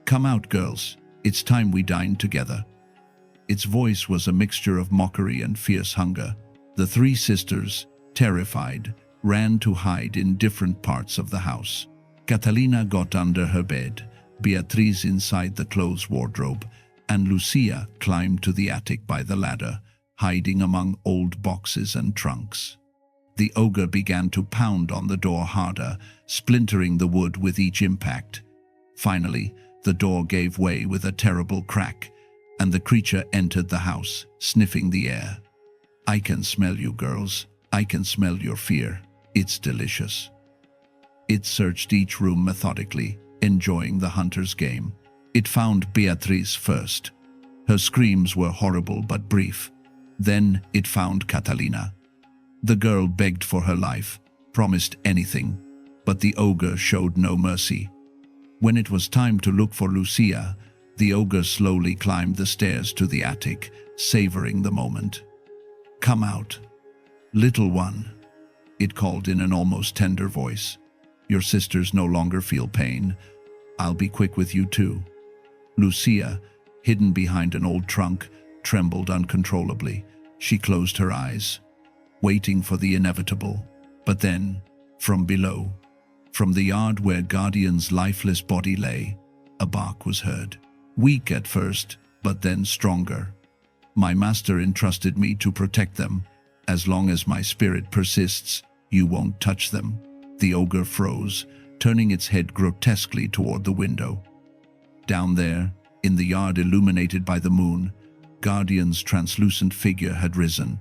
[SPEAKER 1] "Come out, girls. It's time we dined together." Its voice was a mixture of mockery and fierce hunger. The three sisters, terrified, ran to hide in different parts of the house. Catalina got under her bed, Beatriz inside the clothes wardrobe, and Lucia climbed to the attic by the ladder, hiding among old boxes and trunks. The ogre began to pound on the door harder, splintering the wood with each impact. Finally, the door gave way with a terrible crack, and the creature entered the house, sniffing the air. "I can smell you, girls. I can smell your fear. It's delicious." It searched each room methodically, enjoying the hunter's game. It found Beatriz first. Her screams were horrible but brief. Then it found Catalina. The girl begged for her life, promised anything, but the ogre showed no mercy. When it was time to look for Lucia, the ogre slowly climbed the stairs to the attic, savoring the moment. "Come out, little one," it called in an almost tender voice. "Your sisters no longer feel pain. I'll be quick with you too." Lucia, hidden behind an old trunk, trembled uncontrollably. She closed her eyes, waiting for the inevitable. But then, from below, from the yard where Guardian's lifeless body lay, a bark was heard. Weak at first, but then stronger. "My master entrusted me to protect them. As long as my spirit persists, you won't touch them." The ogre froze, turning its head grotesquely toward the window. Down there, in the yard illuminated by the moon, Guardian's translucent figure had risen.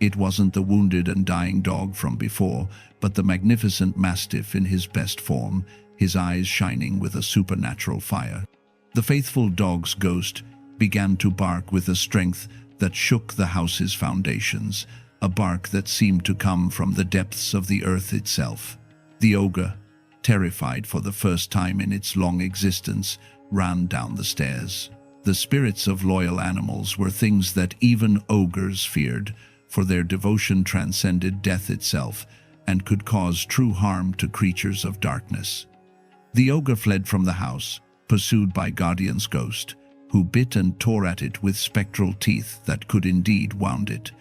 [SPEAKER 1] It wasn't the wounded and dying dog from before, but the magnificent mastiff in his best form, his eyes shining with a supernatural fire. The faithful dog's ghost began to bark with a strength that shook the house's foundations, a bark that seemed to come from the depths of the earth itself. The ogre, terrified for the first time in its long existence, ran down the stairs. The spirits of loyal animals were things that even ogres feared, for their devotion transcended death itself and could cause true harm to creatures of darkness. The ogre fled from the house, pursued by Guardian's ghost, who bit and tore at it with spectral teeth that could indeed wound it.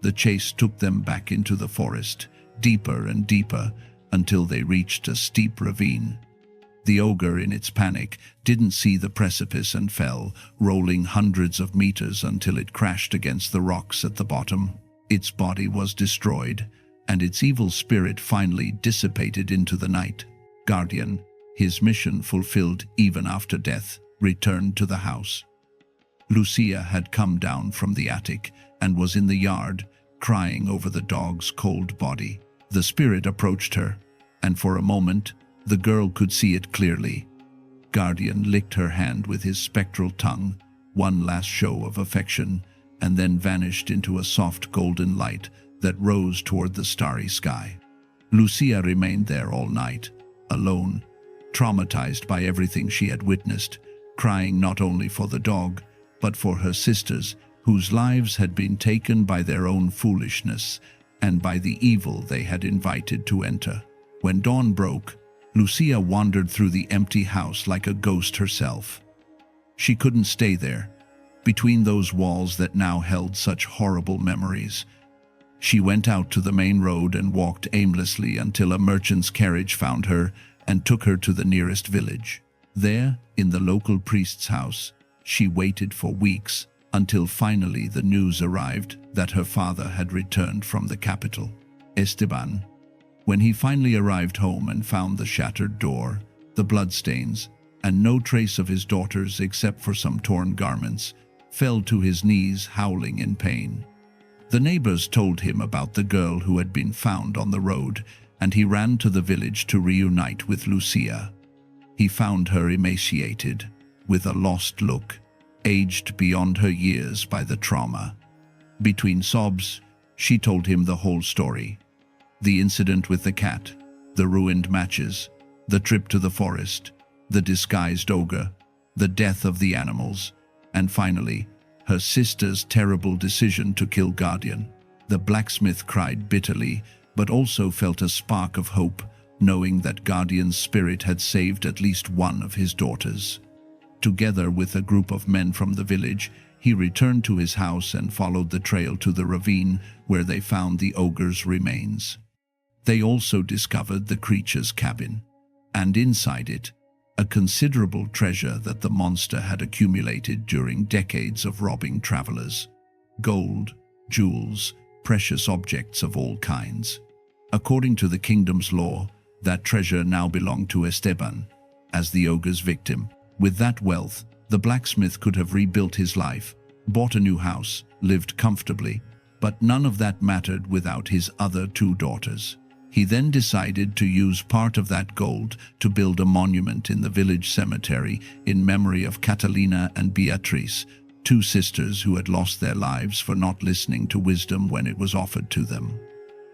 [SPEAKER 1] The chase took them back into the forest, deeper and deeper, until they reached a steep ravine. The ogre, in its panic, didn't see the precipice and fell, rolling hundreds of meters until it crashed against the rocks at the bottom. Its body was destroyed, and its evil spirit finally dissipated into the night. Guardian, his mission fulfilled even after death, returned to the house. Lucia had come down from the attic and was in the yard, crying over the dog's cold body. The spirit approached her, and for a moment, the girl could see it clearly. Guardian licked her hand with his spectral tongue, one last show of affection, and then vanished into a soft golden light that rose toward the starry sky. Lucia remained there all night, alone, traumatized by everything she had witnessed, crying not only for the dog, but for her sisters, whose lives had been taken by their own foolishness and by the evil they had invited to enter. When dawn broke, Lucia wandered through the empty house like a ghost herself. She couldn't stay there, between those walls that now held such horrible memories. She went out to the main road and walked aimlessly until a merchant's carriage found her and took her to the nearest village. There, in the local priest's house, she waited for weeks until finally the news arrived that her father had returned from the capital. Esteban, when he finally arrived home and found the shattered door, the bloodstains, and no trace of his daughters except for some torn garments, fell to his knees howling in pain. The neighbors told him about the girl who had been found on the road, and he ran to the village to reunite with Lucia. He found her emaciated, with a lost look, aged beyond her years by the trauma. Between sobs, she told him the whole story. The incident with the cat, the ruined matches, the trip to the forest, the disguised ogre, the death of the animals, and finally, her sister's terrible decision to kill Guardian. The blacksmith cried bitterly, but also felt a spark of hope, knowing that Guardian's spirit had saved at least one of his daughters. Together with a group of men from the village, he returned to his house and followed the trail to the ravine where they found the ogre's remains. They also discovered the creature's cabin, and inside it, a considerable treasure that the monster had accumulated during decades of robbing travelers. Gold, jewels, precious objects of all kinds. According to the kingdom's law, that treasure now belonged to Esteban, as the ogre's victim. With that wealth, the blacksmith could have rebuilt his life, bought a new house, lived comfortably, but none of that mattered without his other two daughters. He then decided to use part of that gold to build a monument in the village cemetery in memory of Catalina and Beatriz, two sisters who had lost their lives for not listening to wisdom when it was offered to them.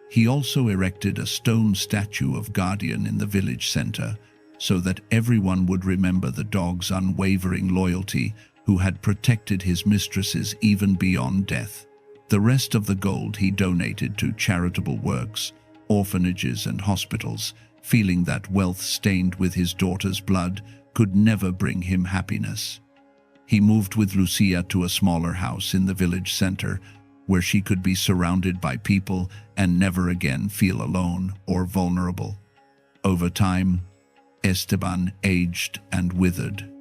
[SPEAKER 1] He also erected a stone statue of Guardian in the village center, so that everyone would remember the dog's unwavering loyalty, who had protected his mistresses even beyond death. The rest of the gold he donated to charitable works, orphanages and hospitals, feeling that wealth stained with his daughter's blood could never bring him happiness. He moved with Lucia to a smaller house in the village center, where she could be surrounded by people and never again feel alone or vulnerable. Over time, Esteban aged and withered,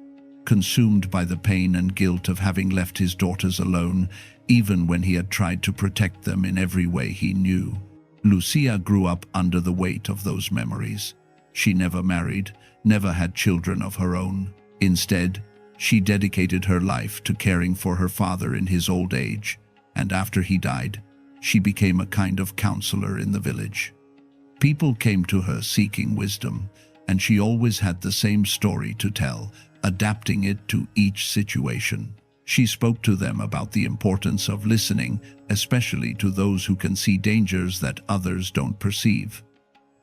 [SPEAKER 1] consumed by the pain and guilt of having left his daughters alone, even when he had tried to protect them in every way he knew. Lucia grew up under the weight of those memories. She never married, never had children of her own. Instead, she dedicated her life to caring for her father in his old age, and after he died, she became a kind of counselor in the village. People came to her seeking wisdom, and she always had the same story to tell, adapting it to each situation. She spoke to them about the importance of listening, especially to those who can see dangers that others don't perceive.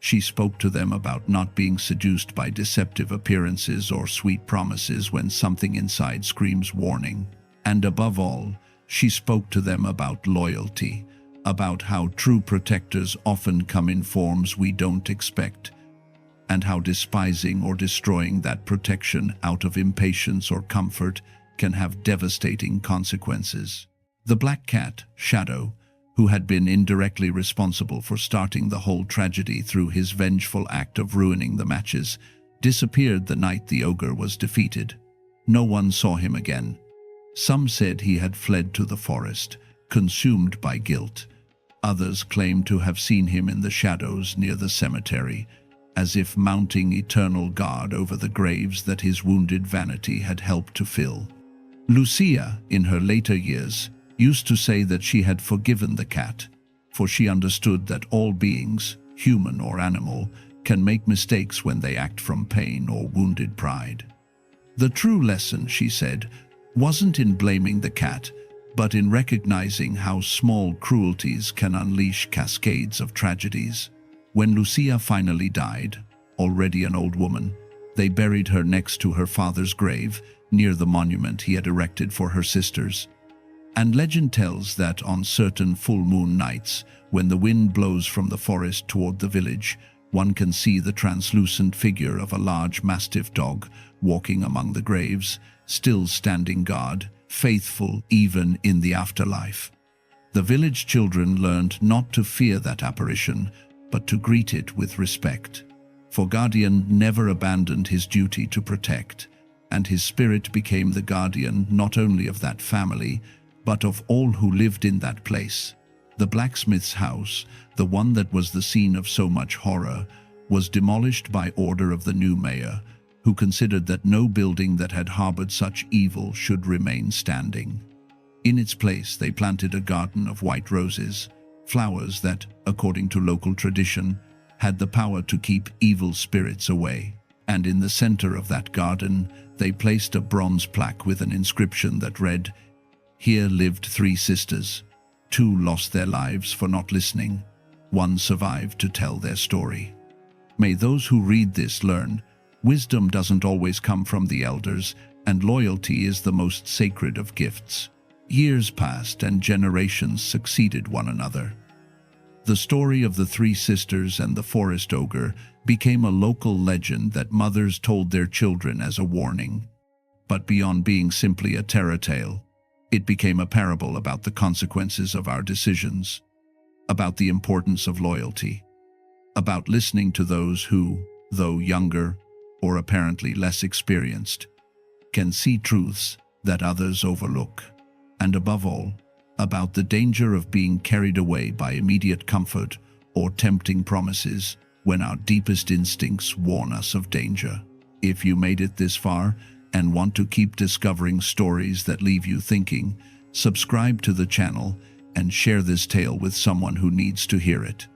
[SPEAKER 1] She spoke to them about not being seduced by deceptive appearances or sweet promises when something inside screams warning. And above all, she spoke to them about loyalty, about how true protectors often come in forms we don't expect, and how despising or destroying that protection out of impatience or comfort can have devastating consequences. The black cat, Shadow, who had been indirectly responsible for starting the whole tragedy through his vengeful act of ruining the matches, disappeared the night the ogre was defeated. No one saw him again. Some said he had fled to the forest, consumed by guilt. Others claimed to have seen him in the shadows near the cemetery, as if mounting eternal guard over the graves that his wounded vanity had helped to fill. Lucia, in her later years, used to say that she had forgiven the cat, for she understood that all beings, human or animal, can make mistakes when they act from pain or wounded pride. The true lesson, she said, wasn't in blaming the cat, but in recognizing how small cruelties can unleash cascades of tragedies. When Lucia finally died, already an old woman, they buried her next to her father's grave, near the monument he had erected for her sisters. And legend tells that on certain full moon nights, when the wind blows from the forest toward the village, one can see the translucent figure of a large mastiff dog walking among the graves, still standing guard, faithful even in the afterlife. The village children learned not to fear that apparition, but to greet it with respect. For Guardian never abandoned his duty to protect, and his spirit became the guardian not only of that family, but of all who lived in that place. The blacksmith's house, the one that was the scene of so much horror, was demolished by order of the new mayor, who considered that no building that had harbored such evil should remain standing. In its place, they planted a garden of white roses, flowers that, according to local tradition, had the power to keep evil spirits away. And in the center of that garden, They placed a bronze plaque with an inscription that read, "Here lived 3 sisters. 2 lost their lives for not listening. 1 survived to tell their story." May those who read this learn, wisdom doesn't always come from the elders, and loyalty is the most sacred of gifts. Years passed and generations succeeded one another. The story of the 3 sisters and the forest ogre became a local legend that mothers told their children as a warning. But beyond being simply a terror tale, it became a parable about the consequences of our decisions, about the importance of loyalty, about listening to those who, though younger or apparently less experienced, can see truths that others overlook, and above all, about the danger of being carried away by immediate comfort or tempting promises when our deepest instincts warn us of danger. If you made it this far and want to keep discovering stories that leave you thinking, subscribe to the channel and share this tale with someone who needs to hear it.